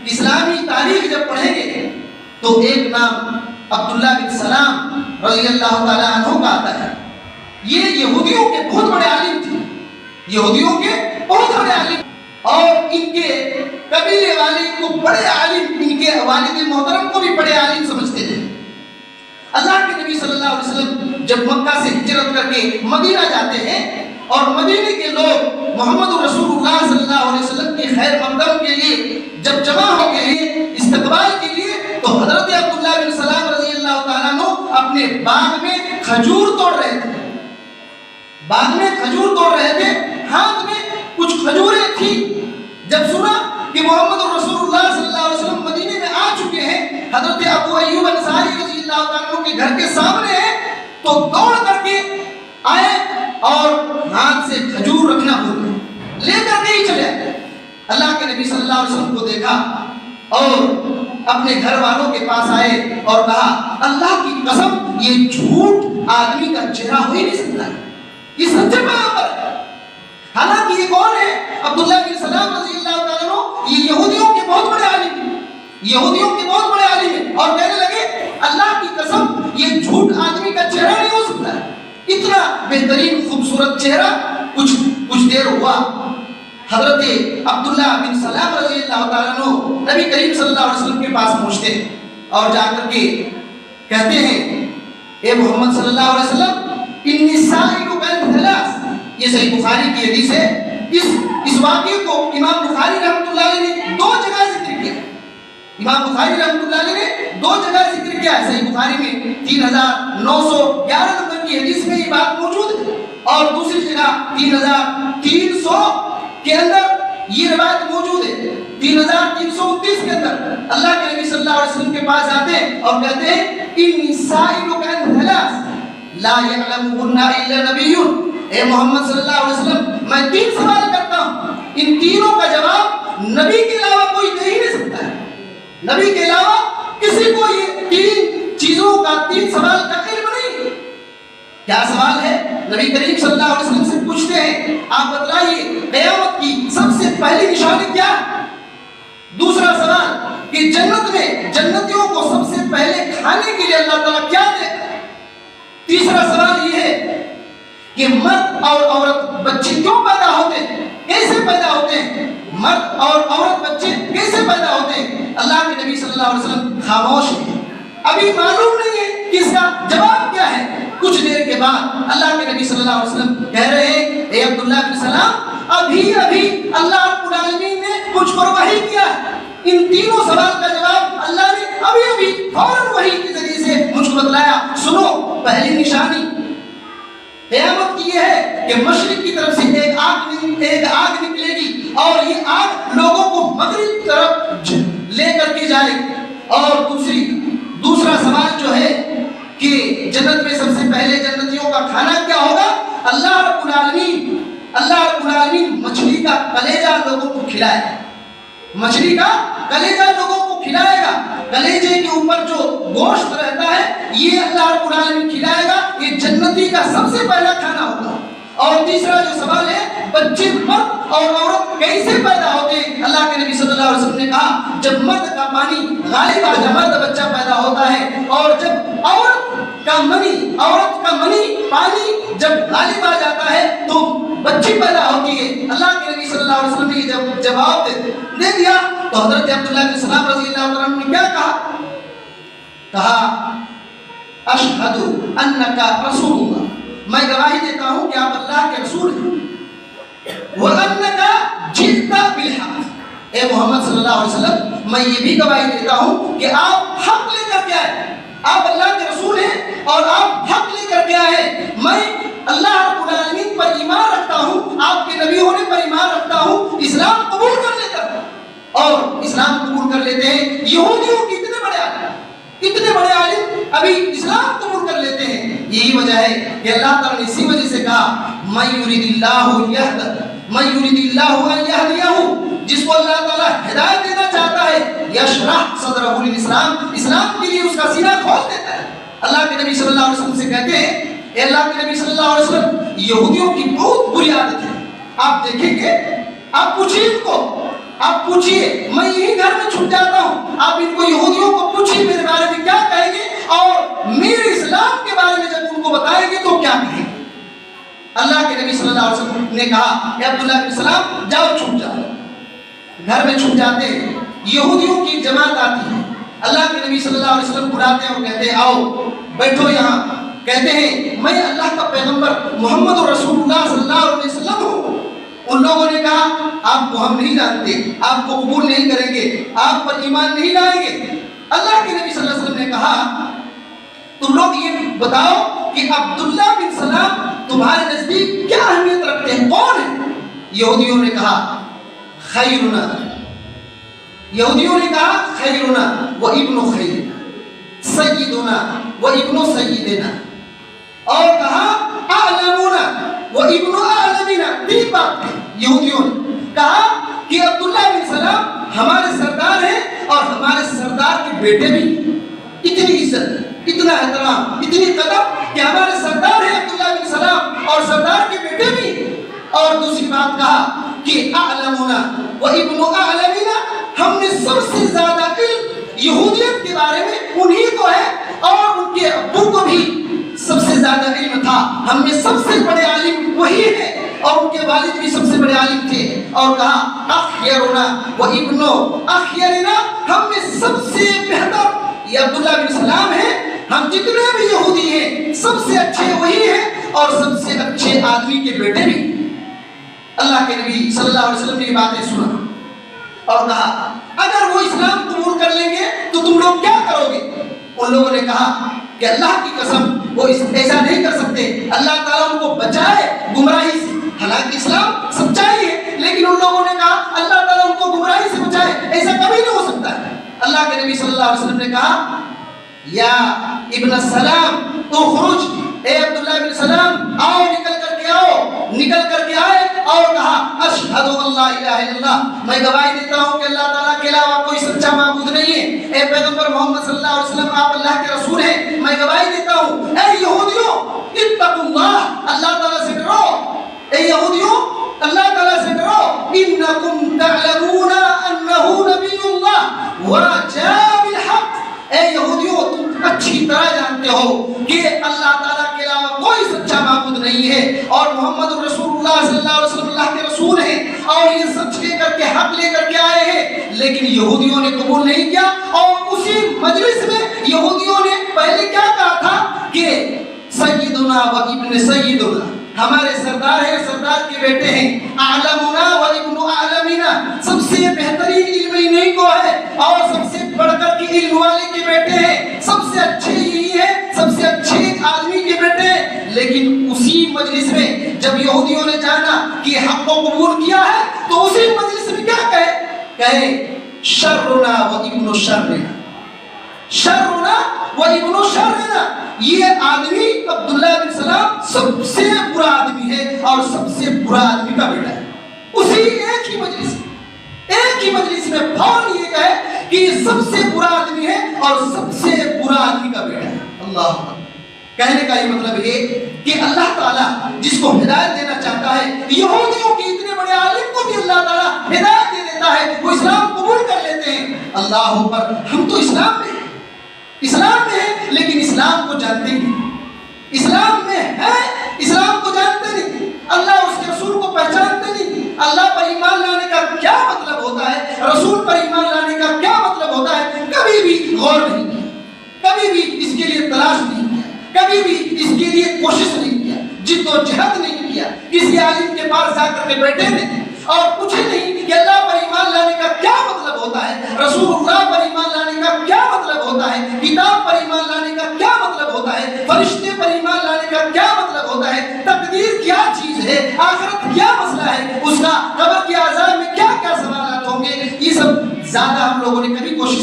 اسلامی تاریخ جب پڑھیں گے تو ایک نام عبداللہ بن سلام رضی اللہ تعالیٰ عنہ کا آتا ہے. یہ یہودیوں کے بہت بڑے عالم تھے، یہودیوں کے بہت بڑے عالم، اور ان کے قبیلے والے کو بڑے عالم، ان کے والد محترم کو بھی بڑے عالم سمجھتے تھے. اللہ کے نبی صلی اللہ علیہ وسلم جب مکہ سے ہجرت کر کے مدینہ جاتے ہیں اور مدینے کے لوگ محمد رسول اللہ صلی اللہ علیہ وسلم کی خیر مقدم کے لیے جب جمع ہو گئے ہیں استقبال کے لیے، تو حضرت عبداللہ بن سلام رضی اللہ تعالیٰ عنہ اپنے باغ میں کھجور توڑ رہے تھے. باغ میں کھجور توڑ رہے تھے، ہاتھ میں کچھ کھجوریں تھیں. جب سنا کہ محمد رسول اللہ صلی اللہ علیہ وسلم مدینے میں آ چکے ہیں، حضرت ابو ایوب انصاری رضی اللہ تعالیٰ عنہ کے گھر کے سامنے ہیں، تو دوڑ کر کے آئے اور ہاتھ سے کھجور رکھنا بھول گئے، لے کر کے ہی چلے آئے. اللہ کے نبی صلی اللہ علیہ وسلم کو دیکھا اور اپنے گھر والوں کے پاس آئے اور کہا اللہ کی قسم یہ جھوٹ آدمی کا چہرہ ہو ہی نہیں سکتا ہے، یہ سچے پیغمبر ہے. حالانکہ یہ کون ہے؟ عبداللہ بن سلام رضی اللہ تعالیٰ عنہ، یہ یہودیوں کے بہت بڑے عالم ہیں، یہودیوں کے بہت بڑے عالم ہیں، اور کہنے لگے اللہ کی قسم یہ جھوٹ آدمی کا چہرہ نہیں ہو سکتا ہے. اتنا بہترین خوبصورت چہرہ کچھ دیر ہوا. حضرت عبداللہ بن سلام رضی اللہ تعالیٰ عنہ نبی کریم صلی اللہ علیہ وسلم کے پاس پہنچتے اور جا کر کے کہتے ہیں اے محمد صلی اللہ علیہ وسلم انی سائلک عن ثلاث. یہ صحیح بخاری کی حدیث ہے. اس واقعے کو امام بخاری رحمۃ اللہ علیہ نے دو جگہ ذکر کیا. امام بخاری رحمۃ اللہ علیہ نے دو جگہ ذکر کیا ہے. صحیح بخاری میں 3911 نمبر کی حدیث میں یہ بات موجود ہے، اور دوسری جگہ 3300 کے اندر یہ روایت موجود ہے. 3329 کے اندر اللہ کے نبی صلی اللہ علیہ وسلم کے پاس جاتے ہیں اور کہتے ہیں انی سائلک عن ثلاث لا یعلمہن الا نبی. اے محمد صلی اللہ علیہ وسلم میں 3 سوال کرتا ہوں، ان تینوں کا جواب نبی کے علاوہ کوئی دے ہی نہیں سکتا ہے. نبی کے علاوہ کسی کو یہ 3 چیزوں کا 3 سوال کا علم نہیں. کیا سوال ہے؟ نبی کریم صلی اللہ علیہ وسلم سے پوچھتے ہیں آپ بتلائیے قیامت کی سب سے پہلی نشانی کیا ہے؟ دوسرا سوال کہ جنت میں جنتیوں کو سب سے پہلے کھانے کے لیے اللہ تعالیٰ کیا دے گا؟ تیسرا سوال یہ ہے کہ مرد اور عورت بچے کیوں پیدا ہوتے ہیں، کیسے پیدا ہوتے ہیں، مرد اور عورت بچے کیسے پیدا ہوتے ہیں؟ اللہ کے نبی صلی اللہ علیہ وسلم خاموش ہیں، ابھی معلوم نہیں ہے کہ اس کا جواب کیا ہے. کچھ دیر کے بعد اللہ کے نبی صلی اللہ علیہ وسلم کہہ رہے ہیں اے عبداللہ بن سلام ابھی اللہ رب العالمین نے مجھ پر وحی کیا ہے. ان تینوں سوال کا جواب اللہ نے ابھی فوراً وحی کے ذریعے سے مجھ کو بتلایا. سنو، پہلی نشانی قیامت کی یہ ہے کہ مشرق کی طرف سے ایک آگ نکلے گی اور یہ آگ لوگوں کو مغرب طرف لے کر کے جائے گی. اور دوسرا سوال جو ہے کہ جنت میں سب سے پہلے جنتیوں کا کھانا کیا ہوگا؟ اللہ رب العالمین مچھلی کا کلیجہ لوگوں کو کھلائے گا. مچھلی کا کلیجہ لوگوں کو کھلائے گا. کلیجے کے اوپر جو گوشت رہتا ہے یہ اللہ رب العالمین کھلائے گا. یہ جنتی کا سب سے پہلا کھانا ہوگا. اور تیسرا جو سوال ہے بچے مرد اور عورت کیسے پیدا ہوتے ہیں؟ اللہ کے نبی صلی اللہ علیہ وسلم نے کہا جب مرد کا پانی غالب آ جائے مرد بچہ پیدا ہوتا ہے، اور جب عورت کا منی پانی جب غالب آ جاتا ہے تو بچی پیدا ہوتی ہے. اللہ کے نبی صلی اللہ علیہ وسلم نے یہ جواب دے دیا تو حضرت عبداللہ بن سلام رضی اللہ عنہ نے کیا کہا اشہد انکا رسول اللہ، میں گواہی دیتا ہوں کہ آپ اللہ کے رسول ہیں. وَأَنَّكَ جِئْتَ بِالْحَقِّ، اے محمد صلی اللہ علیہ وسلم میں یہ بھی گواہی دیتا ہوں کہ آپ حق لے کر کے آئے. آپ اللہ کے رسول ہیں اور آپ حق لے کر کے آئے. میں اللہ رب العالمین پر ایمان رکھتا ہوں، آپ کے نبی ہونے پر ایمان رکھتا ہوں، اسلام قبول کر لیتا ہوں. اور اسلام قبول کر لیتے ہیں یہودیوں کے اتنے بڑے عالم ابھی اسلام قبول کر لیتے ہیں. یہی وجہ ہے کہ اللہ تعالیٰ نے اسی وجہ سے کہا مَن يُرِدِ اللَّهُ أَن يَهْدِيَهُ، جس کو اللہ تعالیٰ ہدایت دینا چاہتا ہے يَشْرَحْ صَدْرَهُ لِلْإِسْلَامِ، اسلام کے لیے اس کا سینہ کھول دیتا ہے. اللہ کے نبی صلی اللہ علیہ وسلم سے کہتے ہیں اے اللہ کے نبی صلی اللہ علیہ وسلم یہودیوں کی بہت بری عادت ہے. آپ دیکھیں گے، آپ پوچھیے ان کو، آپ پوچھیے میں یہی گھر میں چھپ جاتا آپ ان کو یہودیوں کو پوچھیں میرے بارے میں کیا کہیں گے، اور میرے اسلام کے بارے میں جب ان کو بتائیں گے تو کیا کہیں گے۔ اللہ کے نبی صلی اللہ علیہ وسلم نے کہا کہ عبداللہ بن سلام جاؤ چھپ جاؤ۔ گھر میں چھپ جاتے ہیں، یہودیوں کی جماعت آتی ہے، اللہ کے نبی صلی اللہ علیہ وسلم بلاتے ہیں اور کہتے ہیں آؤ بیٹھو یہاں۔ کہتے ہیں میں اللہ کا پیغمبر محمد رسول اللہ صلی اللہ علیہ وسلم ہوں۔ ان لوگوں نے کہا آپ کو ہم نہیں جانتے، آپ کو قبول نہیں کریں گے، آپ پر ایمان نہیں لائیں گے۔ اللہ کے نبی صلی اللہ علیہ وسلم نے کہا تم لوگ یہ بتاؤ کہ عبداللہ بن سلام تمہارے نزدیک کیا اہمیت رکھتے ہیں، کون ہے؟ یہودیوں نے کہا خیرنا، یہودیوں نے کہا خیرنا و ابن خیرنا، سیدنا و ابن سیدنا، اور کہا اعلمنا و ابن اعلمنا۔ تین بات ہے، یہودیوں نے کہا کہ عبداللہ بن سلام ہمارے سردار ہیں اور ہمارے سردار کے بیٹے بھی۔ اتنی عزت، اتنا احترام، اتنی قدر کہ ہمارے سردار ہیں عبداللہ بن سلام اور سردار کے بیٹے بھی۔ اور دوسری بات کہا کہ اعلمنا و ابن اعلمنا، ہم نے سب سے زیادہ علم یہودیت کے بارے میں انہی کو ہے، اور ان کے ابو کو بھی سب سے زیادہ علم تھا، ہم میں سب سے بڑے عالم وہی ہے، اور ان کے والد بھی سب سے بڑے عالم تھے۔ اور کہا اخیرنا و ابن اخیرنا، ہم میں سب سے بہتر یہ عبداللہ بن سلام ہے، ہم جتنے بھی یہودی ہیں سب سے اچھے وہی ہیں، اور سب سے اچھے آدمی کے بیٹے بھی۔ اللہ کے نبی صلی اللہ علیہ وسلم نے یہ باتیں سنا اور کہا اگر وہ اسلام قبول کر لیں گے تو تم لوگ کیا کرو گے؟ ان لوگوں نے کہا کہ اللہ کی قسم وہ ایسا نہیں کر سکتے، اللہ تعالیٰ ان کو بچائے گمراہی سے۔ حالانکہ اسلام سچائی ہے، لیکن ان لوگوں نے کہا اللہ تعالیٰ ان کو گمراہی سے بچائے، ایسا کبھی نہیں ہو سکتا ہے۔ اللہ کے نبی صلی اللہ علیہ وسلم نے کہا یا ابن السلام اخرج، اے عبداللہ بن سلام آؤ، نکل کر کے آؤ۔ نکل کر کے آئے اور کہا اشہد ان لا الہ الا اللہ، میں گواہی دیتا ہوں کہ اللہ تعالیٰ کے علاوہ کوئی سچا معبود نہیں ہے، اے پیغمبر محمد صلی اللہ علیہ وسلم آپ اللہ کے رسول ہیں، میں گواہی دیتا ہوں۔ اے یہودیوں اتقوا اللہ، اللہ تعالیٰ سے ڈرو، اے یہودیوں اللہ تعالیٰ سے ڈرو، انکم تعلمون انہ نبی اللہ وجاء بالحق، اے یہودیوں تم اچھی طرح جانتے ہو کہ اللہ تعالیٰ کے علاوہ کوئی سچا معبود نہیں ہے، اور محمد رسول اللہ صلی اللہ علیہ وسلم اللہ کے رسول ہیں، اور یہ سچ لے کر کے حق لے کر کے آئے ہیں۔ لیکن یہودیوں نے قبول نہیں کیا، اور اسی مجلس میں یہودیوں نے پہلے کیا کہا تھا کہ سیدنا و ابن سیدنا، ہمارے سردار ہیں، سردار کے بیٹے ہیں، اعلمنا و ابن اعلمنا، سب سے بہترین علم انہی کو ہے، اور سب سے بڑھ کر کے علم والے کے بیٹے ہیں، سب سے اچھے یہی ہیں، سب سے اچھے آدمی کے بیٹے ہیں۔ لیکن اسی مجلس میں جب یہودیوں نے جانا کہ حق کو قبول کیا ہے تو اسی مجلس میں کیا کہے شرنا و ابن شرنا، شرنا و ابن شرنا، یہ آدمی عبداللہ بن سلام سب سے برا آدمی ہے اور سب سے برا آدمی کا بیٹا ہے۔ اسی ایک ہی مجلس میں فوراً یہ کہے کہ یہ سب سے برا آدمی ہے اور سب سے برا آدمی کا بیٹا ہے۔ اللہ اکبر۔ کہنے کا یہ مطلب ہے کہ اللہ تعالیٰ جس کو ہدایت دینا چاہتا ہے، یہودیوں کے اتنے بڑے عالم کو بھی اللہ تعالیٰ ہدایت دے دیتا ہے، وہ اسلام قبول کر لیتے ہیں۔ اللہ اکبر۔ ہم تو اسلام میں ہیں لیکن اسلام کو جانتے نہیں، اسلام میں ہے اسلام کو جانتے نہیں، اللہ اس کے رسول کو پہچانتے نہیں، اللہ پر ایمان لانے کا کیا مطلب ہوتا ہے، رسول پر ایمان لانے کا کیا مطلب ہوتا ہے، کبھی بھی غور نہیں کیا، کبھی بھی اس کے لیے تلاش نہیں کیا، کبھی بھی اس کے لیے کوشش نہیں کیا، جد و جہد نہیں کیا، کسی عالم کے پاس جا کر کے بیٹھے نہیں اور پوچھے نہیں کہ اللہ پر ایمان لانے کا کیا مطلب ہوتا ہے، رسول اللہ پر ایمان لانے کا کیا مطلب ہوتا ہے، کتاب پر ایمان لانے کا کیا مطلب ہوتا ہے، فرشتے پر ایمان لانے کا کیا مطلب ہوتا ہے، تقدیر کیا چیز ہے، آخرت کیا مسئلہ ہے، اس کا قبر کے عذاب میں کیا کیا سوالات ہوں گے، یہ سب زیادہ ہم لوگوں نے کبھی کوشش